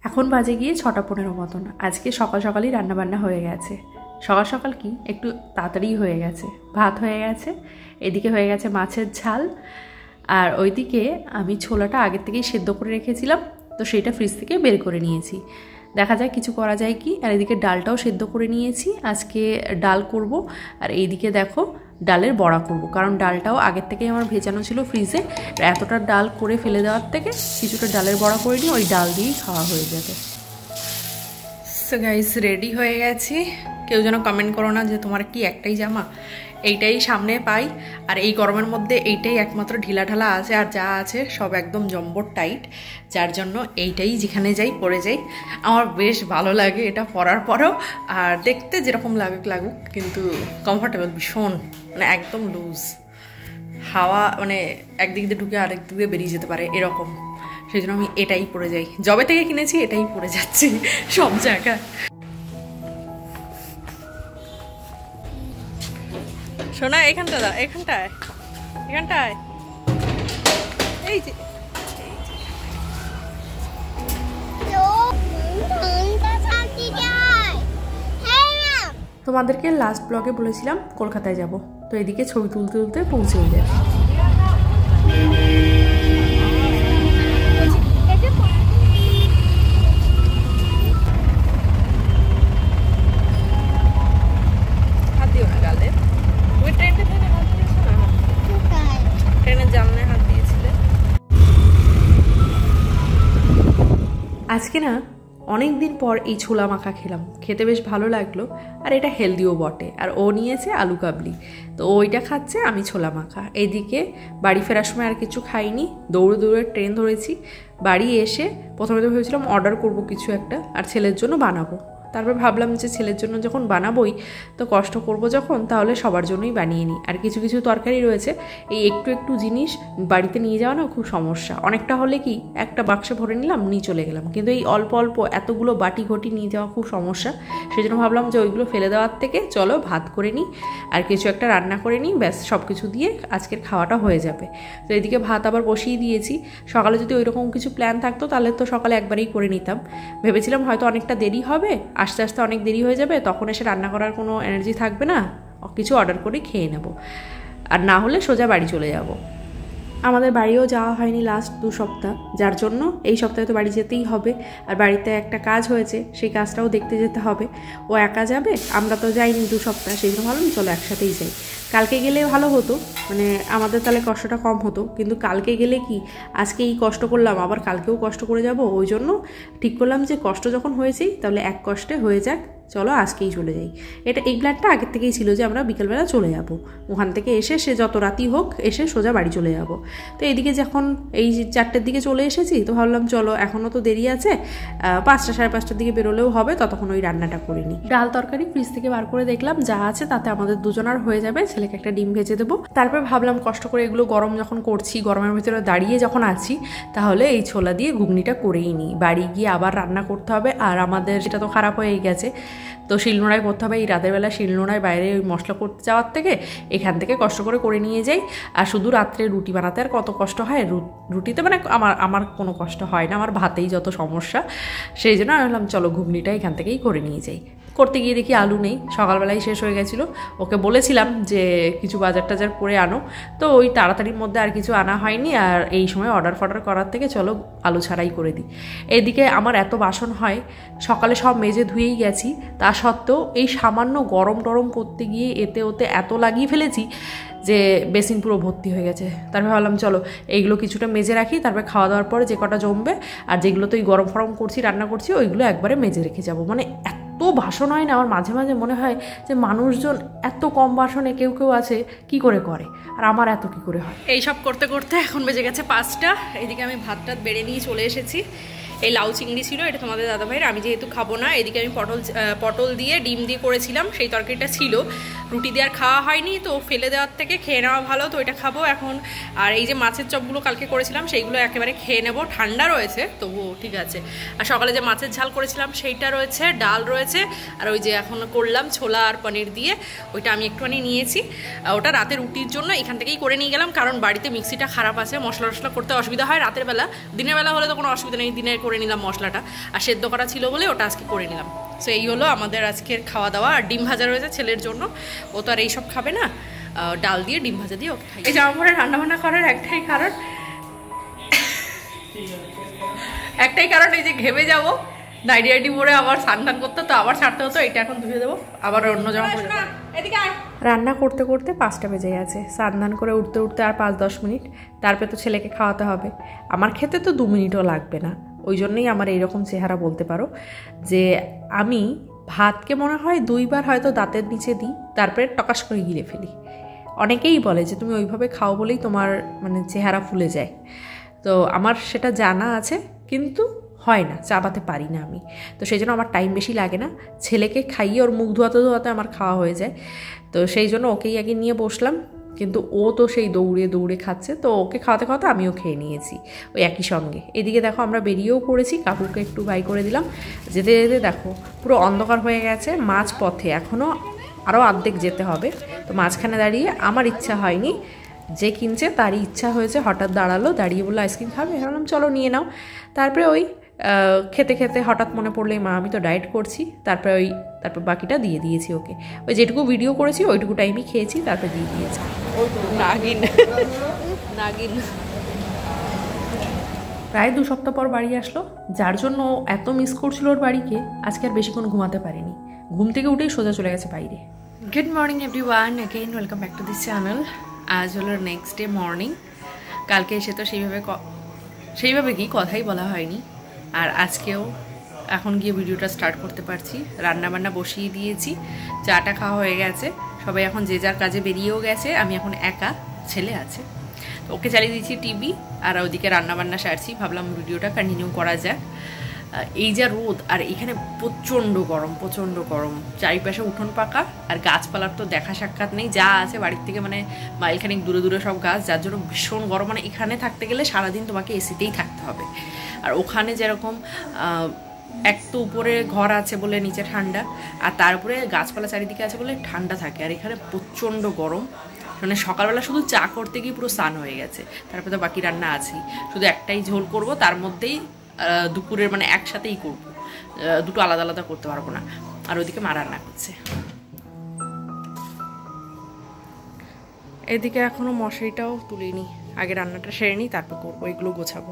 এখন বাজে গিয়ে 6:15 মতন। আজকে সকাল সকালই রান্নাবান্না হয়ে গেছে। সকাল সকাল কি একটু তাড়াতাড়ি হয়ে গেছে। ভাত হয়ে গেছে, এদিকে হয়ে গেছে মাছের ঝাল, আর ওইদিকে আমি ছোলাটা আগের থেকেই সেদ্ধ করে রেখেছিলাম, তো সেটা ফ্রিজ থেকে বের করে নিয়েছি। দেখা যায় কিছু করা যায় কি। আর এদিকে ডালটাও সেদ্ধ করে নিয়েছি, আজকে ডাল করব। আর এইদিকে দেখো ডালের বড়া করব, কারণ ডালটাও আগের থেকেই আমার ভেজানো ছিল ফ্রিজে। এতটা ডাল করে ফেলে দেওয়ার থেকে কিছুটা ডালের বড়া করে নিই, ওই ডাল দিয়েই খাওয়া হয়ে যাবে। সো গাইস, রেডি হয়ে গেছি। কেউ যেন কমেন্ট করো না যে তোমার কি একটাই জামা, এইটাই সামনে পাই। আর এই গরমের মধ্যে এইটাই একমাত্র ঢিলাঢালা আছে, আর যা আছে সব একদম জম্বর টাইট, যার জন্য এইটাই যেখানে যাই পরে যাই। আমার বেশ ভালো লাগে এটা পরার পরেও, আর দেখতে যেরকম লাগুক কিন্তু কমফর্টেবল ভীষণ, মানে একদম লুজ। হাওয়া মানে একদিক দিয়ে ঢুকে আরেক দিকে বেরিয়ে যেতে পারে এরকম, সেই জন্য আমি এটাই পরে যাই। যবে থেকে কিনেছি এটাই পরে যাচ্ছি সব জায়গায়। শোনা এখানটায় এই যে তোমাদেরকে লাস্ট ব্লগে বলেছিলাম কলকাতায় যাব, তো এদিকে ছবি তুলতে তুলতে পৌঁছে যায়। আজকে না অনেক দিন পর এই ছোলা মাখা খেলাম, খেতে বেশ ভালো লাগলো, আর এটা হেলদিও বটে। আর ও নিয়েছে আলু কাবলি, তো ওইটা খাচ্ছে, আমি ছোলা মাখা। এইদিকে বাড়ি ফেরার সময় আর কিছু খাইনি, দৌড়ে দৌড়ে ট্রেন ধরেছি। বাড়ি এসে প্রথমে তো ভেবেছিলাম অর্ডার করব কিছু একটা, আর ছেলের জন্য বানাবো। তারপর ভাবলাম যে ছেলের জন্য যখন বানাবোই তো কষ্ট করব যখন, তাহলে সবার জন্যই বানিয়ে নিই। আর কিছু কিছু তরকারি রয়েছে, এই একটু একটু জিনিস বাড়িতে নিয়ে যাওয়া না খুব সমস্যা। অনেকটা হলে কি একটা বাক্সে ভরে নিলাম, নিয়ে চলে গেলাম, কিন্তু এই অল্প অল্প এতগুলো বাটি ঘটি নিয়ে যাওয়া খুব সমস্যা। সেই জন্য ভাবলাম যে ওইগুলো ফেলে দেওয়ার থেকে চলো ভাত করে নিই আর কিছু একটা রান্না করে নিই, ব্যাস সব কিছু দিয়ে আজকের খাওয়াটা হয়ে যাবে। তো এদিকে ভাত আবার বসিয়ে দিয়েছি। সকালে যদি ওইরকম কিছু প্ল্যান থাকতো তাহলে তো সকালে একবারেই করে নিতাম। ভেবেছিলাম হয়তো অনেকটা দেরি হবে, আস্তে আস্তে অনেক দেরি হয়ে যাবে, তখন এসে রান্না করার কোনো এনার্জি থাকবে না, কিছু অর্ডার করে খেয়ে নেব, আর না হলে সোজা বাড়ি চলে যাব। আমাদের বাড়িও যাওয়া হয়নি লাস্ট 2 সপ্তাহ, যার জন্য এই সপ্তাহে তো বাড়ি যেতেই হবে। আর বাড়িতে একটা কাজ হয়েছে, সেই কাজটাও দেখতে যেতে হবে। ও একা যাবে, আমরা তো যাইনি 2 সপ্তাহ, সেই জন্য ভাবলাম চলো একসাথেই যাই। কালকে গেলে ভালো হতো, মানে আমাদের তাহলে কষ্টটা কম হতো, কিন্তু কালকে গেলে কি আজকে এই কষ্ট করলাম, আবার কালকেও কষ্ট করে যাব। ওই জন্য ঠিক করলাম যে কষ্ট যখন হয়েছেই তাহলে এক কষ্টে হয়ে যাক, চলো আজকেই চলে যাই। এই প্ল্যানটা আগের থেকেই ছিল যে আমরা বিকেলবেলা চলে যাব, ওখান থেকে এসে সে যত রাতই হোক এসে সোজা বাড়ি চলে যাব। তো এইদিকে যখন এই 4টের দিকে চলে এসেছি, তো ভাবলাম চলো এখনও তো দেরি আছে, 5টা সাড়ে 5টার দিকে বেরোলেও হবে, ততক্ষণ ওই রান্নাটা করে নিই। ডাল তরকারি ফ্রিজ থেকে বার করে দেখলাম যা আছে তাতে আমাদের দুজনার হয়ে যাবে, ছেলেকে একটা ডিম ভেজে দেবো। তারপর ভাবলাম কষ্ট করে এগুলো গরম যখন করছি, গরমের ভিতরে দাঁড়িয়ে যখন আছি, তাহলে এই ছোলা দিয়ে ঘুগনিটা করেই নিই। বাড়ি গিয়ে আবার রান্না করতে হবে, আর আমাদের সেটা তো খারাপ হয়ে গেছে, তো শিলনোড়ায় করতে হবে। এই রাতের বেলা শিলনোড়ায় বাইরে ওই মশলা করতে যাওয়ার থেকে এখান থেকে কষ্ট করে নিয়ে যাই। আর শুধু রাত্রে রুটি বানাতে আর কত কষ্ট হয়, রুটিতে মানে আমার কোনো কষ্ট হয় না, আমার ভাতেই যত সমস্যা। সেই জন্য আমি ভাবলাম চলো ঘুগনিটা এখান থেকেই করে নিয়ে যাই। করতে গিয়ে দেখি আলু নেই, সকালবেলায় শেষ হয়ে গেছিলো। ওকে বলেছিলাম যে কিছু বাজার টাজার করে আনো, তো ওই তাড়াতাড়ির মধ্যে আর কিছু আনা হয়নি। আর এই সময় অর্ডার করার থেকে চলো আলু ছাড়াই করে দিই। এইদিকে আমার এত বাসন হয়, সকালে সব মেজে ধুয়েই গেছি, তা সত্ত্বেও এই সামান্য গরম টরম করতে গিয়ে এতে ওতে এত লাগিয়ে ফেলেছি যে বেসিন পুরো ভর্তি হয়ে গেছে। তারপর ভাবলাম চলো এইগুলো কিছুটা মেজে রাখি, তারপর খাওয়া দাওয়ার পরে যে কটা জমবে, আর যেগুলো তো এই গরম ফরম করছি রান্না করছি ওইগুলো একবারে মেজে রেখে যাবো। মানে এত বাসন হয় না, আমার মাঝে মাঝে মনে হয় যে মানুষজন এত কম বাসনে কেউ আছে কি করে, আর আমার এত কি করে হয়। এইসব করতে করতে এখন বেজে গেছে 5টা। এইদিকে আমি ভাতটা বেড়ে নিয়ে চলে এসেছি। এই লাউ চিংড়ি ছিল, এটা তোমাদের দাদাভাইয়ের, আমি যেহেতু খাবো না। এদিকে আমি পটল দিয়ে ডিম দিয়ে করেছিলাম, সেই তরকারিটা ছিল। রুটি দিয়ে আর খাওয়া হয়নি, তো ফেলে দেওয়ার থেকে খেয়ে নেওয়া ভালো, তো এটা খাবো এখন। আর এই যে মাছের চপগুলো কালকে করেছিলাম সেইগুলো একেবারে খেয়ে নেবো, ঠান্ডা রয়েছে তবুও ঠিক আছে। আর সকালে যে মাছের ঝাল করেছিলাম সেইটা রয়েছে, ডাল রয়েছে, আর ওই যে এখন করলাম ছোলা আর পনির দিয়ে, ওইটা আমি একটুখানি নিয়েছি। ওটা রাতে রুটির জন্য এখান থেকেই করে নিয়ে গেলাম, কারণ বাড়িতে মিক্সিটা খারাপ আছে, মশলা টশলা করতে অসুবিধা হয় রাতের বেলা। দিনের বেলা হলে তো কোনো অসুবিধা নেই, দিনে করে নিলাম মশলাটা, আর সেদ্ধ করা ছিল বলে ওটা আজকে করে নিলাম। সো এই হলো আমাদের আজকের খাওয়া দাওয়া। আর ডিম ভাজা রয়েছে ছেলের জন্য, ও তো আর এইসব খাবে না, ডাল দিয়ে ডিম ভাজা দিয়ে ওকে খাই। এই জামা পরে রান্নাবান্না করার একটাই কারণ এই যে ঘেমে যাবো, নাইটি পরে আবার স্নান করতে, তো আবার ছাড়তে হতো, এটা এখন ধুয়ে দেবো, আবার অন্য জামা পরে যাবো। রান্না করতে করতে 5টা বেজে গেছে, স্নান করে উঠতে উঠতে আর 5-10 মিনিট, তারপরে তো ছেলেকে খাওয়াতে হবে। আমার খেতে তো 2 মিনিটও লাগবে না, ওই জন্যই আমার এইরকম চেহারা বলতে পারো। যে আমি ভাতকে মনে হয় 2 বার হয়তো দাঁতের নিচে দিই, তারপরে টকাস করে গিলে ফেলি। অনেকেই বলে যে তুমি ওইভাবে খাও বলেই তোমার মানে চেহারা ফুলে যায়, তো আমার সেটা জানা আছে, কিন্তু হয় না, চাবাতে পারি না আমি, তো সেই জন্য আমার টাইম বেশি লাগে না। ছেলেকে খাইয়ে ওর মুখ ধোয়াতে ধোয়াতে আমার খাওয়া হয়ে যায়, তো সেই জন্য ওকেই আগে নিয়ে বসলাম। কিন্তু ও তো সেই দৌড়ে দৌড়ে খাচ্ছে, তো ওকে খাওয়াতে খাওয়াতে আমিও খেয়ে নিয়েছি ওই একই সঙ্গে। এদিকে দেখো আমরা বেরিয়েও পড়েছি, কাকুকে একটু বাই করে দিলাম। যেতে যেতে দেখো পুরো অন্ধকার হয়ে গেছে, মাঝ পথে এখনও আরও অর্ধেক যেতে হবে। তো মাঝখানে দাঁড়িয়ে আমার ইচ্ছা হয়নি, যে কিনছে তারই ইচ্ছা হয়েছে, হঠাৎ দাঁড়িয়ে বললো আইসক্রিম খাবে, ভাবলাম চলো নিয়ে নাও। তারপরে ওই খেতে খেতে হঠাৎ মনে পড়লে মা আমি তো ডায়েট করছি, তারপর বাকিটা দিয়ে দিয়েছি ওকে। ওই যেটুকু ভিডিও করেছি ওইটুকু টাইমই খেয়েছি, তারপর দিয়ে দিয়েছি। নাগিন প্রায় 2 সপ্তাহ পর বাড়ি আসলো, যার জন্য এত মিস করছিল ওর বাড়িকে, আজকে আর বেশিক্ষণ ঘুমাতে পারিনি, ঘুম থেকে উঠেই সোজা চলে গেছে বাইরে। Good morning everyone, again welcome back to this channel. আজ হলো নেক্সট ডে মর্নিং। কালকে এসে তো সেইভাবে কি কথাই বলা হয়নি, আর আজকেও এখন গিয়ে ভিডিওটা স্টার্ট করতে পারছি। রান্নাবান্না বসিয়ে দিয়েছি, চাটা খাওয়া হয়ে গেছে, সবাই এখন যে যার কাজে বেরিয়েও গেছে, আমি এখন একা, ছেলে আছে, তো ওকে চালিয়ে দিয়েছি টিভি, আর ওইদিকে রান্নাবান্না সারছি। ভাবলাম ভিডিওটা কন্টিনিউ করা যাক। এই যা রোদ, আর এখানে প্রচণ্ড গরম, চারিপাশে উঠোন পাকা, আর গাছপালার তো দেখা সাক্ষাৎ নেই, যা আছে বাড়ির থেকে মানে মাইলখানিক দূরে দূরে সব গাছ, যার জন্য ভীষণ গরম। মানে এখানে থাকতে গেলে সারাদিন তোমাকে এসিতেই থাকতে হবে, আর ওখানে যেরকম এক তো উপরে ঘর আছে বলে নিচে ঠান্ডা, আর তারপরে গাছপালা চারিদিকে আছে বলে ঠান্ডা থাকে, আর এখানে প্রচণ্ড গরম। মানে সকালবেলা শুধু চা করতে গিয়ে পুরো স্নান হয়ে গেছে, তারপরে তো বাকি রান্না আছেই, শুধু একটাই ঝোল করব, তার মধ্যেই দুপুরের মানে একসাথেই করবো, দুটো আলাদা আলাদা করতে পারবো না। আর ওইদিকে মা রান্না করছে, এদিকে এখনো মশারিটাও তুলিনি, আগে রান্নাটা সেরে নিই, তারপর করবো, ওইগুলো গোছাবো।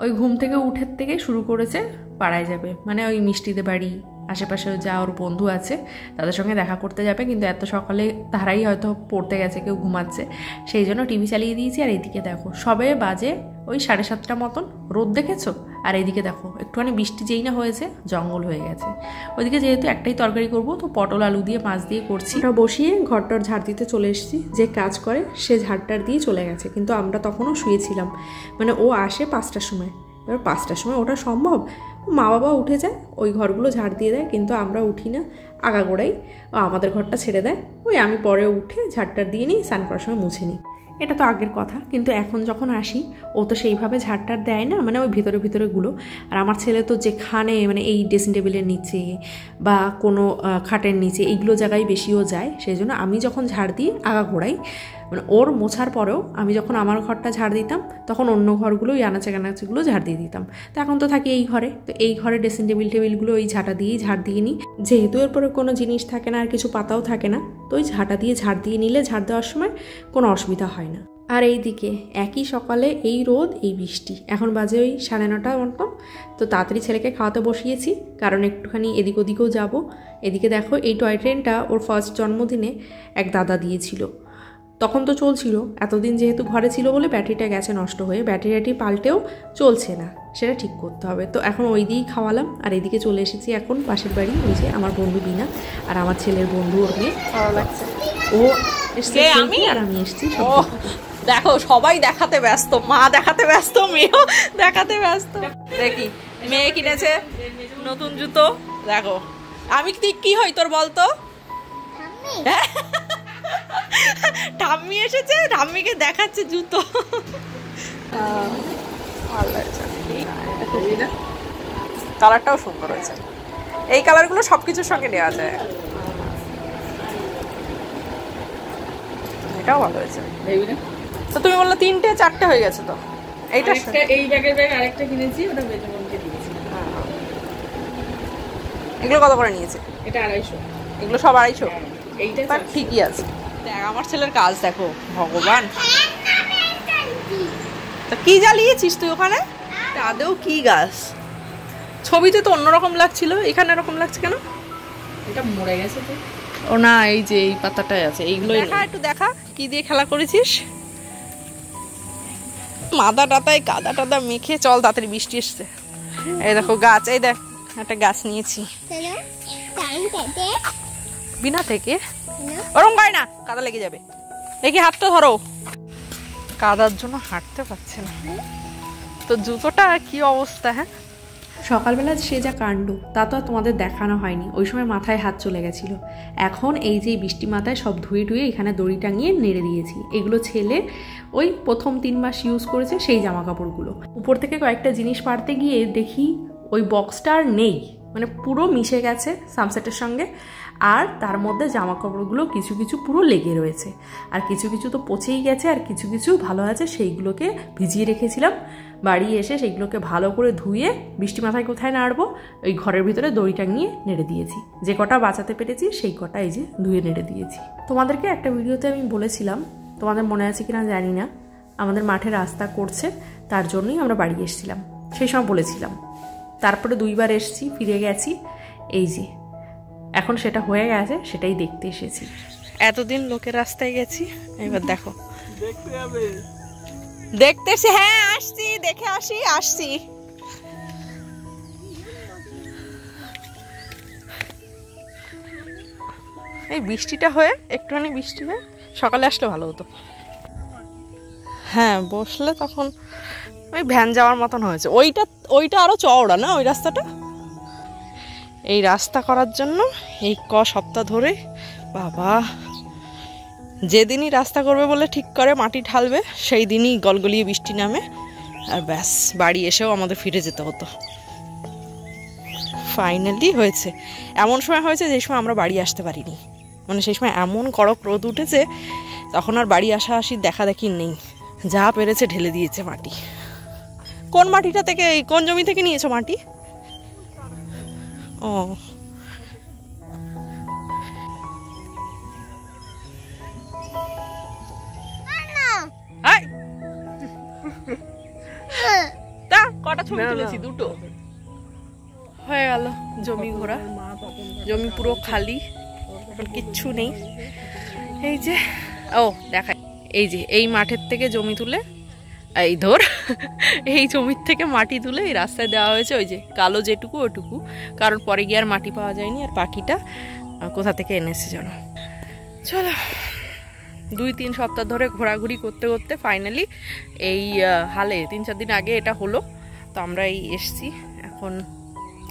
ওই ঘুম থেকে উঠের থেকে শুরু করেছে পাড়ায় যাবে, মানে ওই মিষ্টিদের বাড়ি আশেপাশে যা ওর বন্ধু আছে তাদের সঙ্গে দেখা করতে যাবে, কিন্তু এত সকালে তারাই হয়তো পড়তে গেছে, কেউ ঘুমাচ্ছে, সেই জন্য টিভি চালিয়ে দিয়েছি। আর এদিকে দেখো সবে বাজে ওই 7:30 মতন, রোদ দেখেছো, আর এইদিকে দেখো একটুখানি বৃষ্টি যেই না হয়েছে জঙ্গল হয়ে গেছে। ওইদিকে যেহেতু একটাই তরকারি করব, তো পটল আলু দিয়ে মাছ দিয়ে করছি, ওটা বসিয়ে ঘরটার ঝাড় দিতে চলে এসেছি। যে কাজ করে সে ঝাড়টার দিয়ে চলে গেছে, কিন্তু আমরা তখনও শুয়েছিলাম, মানে ও আসে 5টার সময়, এবার 5টার সময় ওটা সম্ভব, মা বাবা উঠে যায়, ওই ঘরগুলো ঝাড় দিয়ে দেয়, কিন্তু আমরা উঠি না, আগাগোড়াই আমাদের ঘরটা ছেড়ে দেয়, ওই আমি পরে উঠে ঝাড়টার দিয়ে নিই, স্নান করার সময় মুছে নিই। এটা তো আগের কথা, কিন্তু এখন যখন আসি ও তো সেইভাবে ঝাড়টার দেয় না, মানে ওই ভিতরেগুলো। আর আমার ছেলে তো যেখানে মানে এই ড্রেসিং টেবিলের নিচে বা কোনো খাটের নিচে এইগুলো জায়গায় বেশিও যায়, সেই জন্য আমি যখন ঝাড় দিই আগাগোড়াই, মানে ওর মোছার পরেও আমি যখন আমার ঘরটা ঝাড় দিতাম তখন অন্য ঘরগুলো ওই আনাচে ঝাড় দিয়ে দিতাম। তো এখন তো থাকি এই ঘরে, তো এই ঘরে ড্রেসিং টেবিলগুলো ওই ঝাঁটা দিয়েই ঝাড় দিয়ে নিই, যেহেতু এরপরে কোনো জিনিস থাকে না আর কিছু পাতাও থাকে না, তো ওই ঝাঁটা দিয়ে ঝাড় দিয়ে নিলে ঝাড় দেওয়ার সময় কোনো অসুবিধা হয় না। আর এই দিকে একই সকালে এই রোদ এই বৃষ্টি, এখন বাজে ওই 9:30 মতো, তো তাড়াতাড়ি ছেলেকে খাওয়াতে বসিয়েছি, কারণ একটুখানি এদিক ওদিকেও যাব। এদিকে দেখো এই টয় ট্রেনটা ওর ফার্স্ট জন্মদিনে এক দাদা দিয়েছিল, তখন তো চলছিল, এতদিন যেহেতু ঘরে ছিল বলে ব্যাটারিটা গেছে নষ্ট হয়ে, ব্যাটারি পাল্টেও চলছে না, সেটা ঠিক করতে হবে। তো এখন ওই দিয়েই খাওয়ালাম। আর এদিকে চলে এসেছি এখন পাশের বাড়ি, ওই যে আমার বন্ধু বিনা আর আমার ছেলের বন্ধু, ওর মেয়ে, ভালো লাগছে, ও এসছে আমি আর আমি এসছি। দেখো সবাই দেখাতে ব্যস্ত, মা দেখাতে ব্যস্ত, মেয়েও দেখাতে ব্যস্ত। দেখি মেয়ে কিনেছে নতুন জুতো, দেখো আমি কি হই তোর বলতো, ঠাম্মি এসেছে, ঠাম্মিকে দেখাচ্ছে জুতো। কালারটাও সুন্দর হয়েছে, এই কালারগুলো সবকিছুর সঙ্গে নেওয়া যায়। এটাও ভালো হয়েছে। তো তুমি বললে 3টে 4টে হয়ে গেছে। তো এইটা এই ব্যাগের ব্যাগ আরেকটা কিনেছি, ওটা বেজমনকে দিয়েছি। এগুলো কত করে নিয়েছে? এটা 250। এগুলো সব 250? এইটা ঠিকই আছে। দেখ আমার ছেলের কাজ দেখো, ভগবান। তা কি জ্বালিয়েছিস তুই ওখানে? আদেও কি গাছ? ছবিতে তো অন্যরকম লাগছিল, এখানে এরকম লাগছে কেন? এটা মরে গেছে তো। ও না, এই যে এই পাতাটাই আছে। এইগুলোই দেখা, একটু দেখা কি দিয়ে খেলা করেছিস। মাদা টাতায় কাদা টাদা মেখে চল, তাড়াতাড়ি বৃষ্টি এসছে। এই দেখো গাছ, এই দেখ একটা গাছ নিয়েছি বিনা থেকে। ওরম গায় না, কাদা লেগে যাবে। দেখি হাতটা ধরো, কাদার জন্য হাঁটতে পারছে না। তো জুতোটা কি অবস্থা? হ্যাঁ, সকালবেলা সে যা কাণ্ড তা তো আর তোমাদের দেখানো হয়নি। ওই সময় মাথায় হাত চলে গেছিল। এখন এই যে বৃষ্টি মাথায় সব ধুয়ে ধুয়ে এখানে দড়ি টাঙিয়ে নেড়ে দিয়েছি। এগুলো ছেলে ওই প্রথম 3 মাস ইউজ করেছে সেই জামা কাপড়গুলো। উপর থেকে কয়েকটা জিনিস পাড়তে গিয়ে দেখি ওই বক্সটা আর নেই, মানে পুরো মিশে গেছে সানসেটের সঙ্গে। আর তার মধ্যে জামা কাপড়গুলো কিছু কিছু পুরো লেগে রয়েছে, আর কিছু কিছু তো পচেই গেছে, আর কিছু কিছু ভালো আছে। সেইগুলোকে ভিজিয়ে রেখেছিলাম। বাড়ি এসে সেইগুলোকে ভালো করে ধুয়ে, বৃষ্টি মাথায় কোথায় নাড়বো, ওই ঘরের ভিতরে দড়ি টাঙিয়ে নেড়ে দিয়েছি। যে কটা বাঁচাতে পেরেছি সেই কটা এই যে ধুয়ে নেড়ে দিয়েছি। তোমাদেরকে একটা ভিডিওতে আমি বলেছিলাম, তোমাদের মনে আছে কিনা জানি না, আমাদের মাঠে রাস্তা করছে, তার জন্যই আমরা বাড়ি এসেছিলাম। সেই সময় বলেছিলাম। তারপরে 2 বার এসেছি, ফিরে গেছি। এই যে এখন সেটা হয়ে গেছে, সেটাই দেখতে এসেছি। এতদিন লোকের রাস্তায় গেছি, এবার দেখো দেখতে যাবে। দেখতেছি, হ্যাঁ আসছি, দেখে আসছি। এই বৃষ্টিটা হয়ে, একটুখানি বৃষ্টি হয়ে সকালে আসলে ভালো হতো। হ্যাঁ, বসলে তখন ওই ভ্যান যাওয়ার মতন হয়েছে। ওইটা আরো চওড়া না ওই রাস্তাটা। এই রাস্তা করার জন্য এই সপ্তাহ ধরে, বাবা, যেদিনই রাস্তা করবে বলে ঠিক করে মাটি ঢালবে সেই দিনই গলগলিয়ে বৃষ্টি নামে, আর ব্যাস বাড়ি এসেও আমাদের ফিরে যেতে হতো। ফাইনালি হয়েছে। এমন সময় হয়েছে যে সময় আমরা বাড়ি আসতে পারিনি, মানে সেই সময় এমন কড়ক রোদ উঠেছে, তখন আর বাড়ি আসা দেখা দেখি নেই। যা পেরেছে ঢেলে দিয়েছে মাটি। কোন মাটিটা থেকে, কোন জমি থেকে নিয়েছো মাটি? ও তা কটা ছবি তুলেছি? 2টো হয়ে গেল। জমি ঘোরা, জমি পুরো খালি, এখন কিচ্ছু নেই। এই যে দেখাই, এই যে এই মাঠের থেকে জমি তুলে, এই এই জমির থেকে মাটি তুলে এই রাস্তায় দেওয়া হয়েছে। ওই যে কালো যেটুকু ওটুকু, কারণ পরে গিয়ে আর মাটি পাওয়া যায়নি। আর পাখিটা কোথা থেকে এনেছে জানো? চলো, 2-3 সপ্তাহ ধরে ঘোরাঘুরি করতে করতে ফাইনালি এই হালে 3-4 দিন আগে এটা হলো। তো আমরা এই এসছি, এখন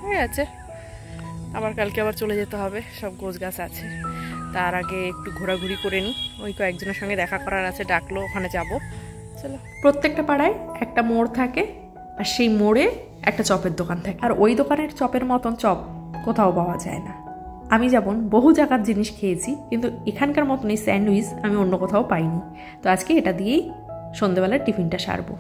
হয়ে আছে। আবার কালকে আবার চলে যেতে হবে, সব গোছ গাছ আছে। তার আগে একটু ঘোরাঘুরি করে নিই। ওই কয়েকজনের সঙ্গে দেখা করার আছে, ডাকলো, ওখানে যাব। চলো। প্রত্যেকটা পাড়ায় একটা মোড় থাকে, আর সেই মোড়ে একটা চপের দোকান থাকে। আর ওই দোকানের চপের মতন চপ কোথাও পাওয়া যায় না। আমি যেমন বহু জায়গার জিনিস খেয়েছি, কিন্তু এখানকার মতন এই স্যান্ডউইচ আমি অন্য কোথাও পাইনি। তো আজকে এটা দিয়েই সন্ধ্যেবেলার টিফিনটা সারবো।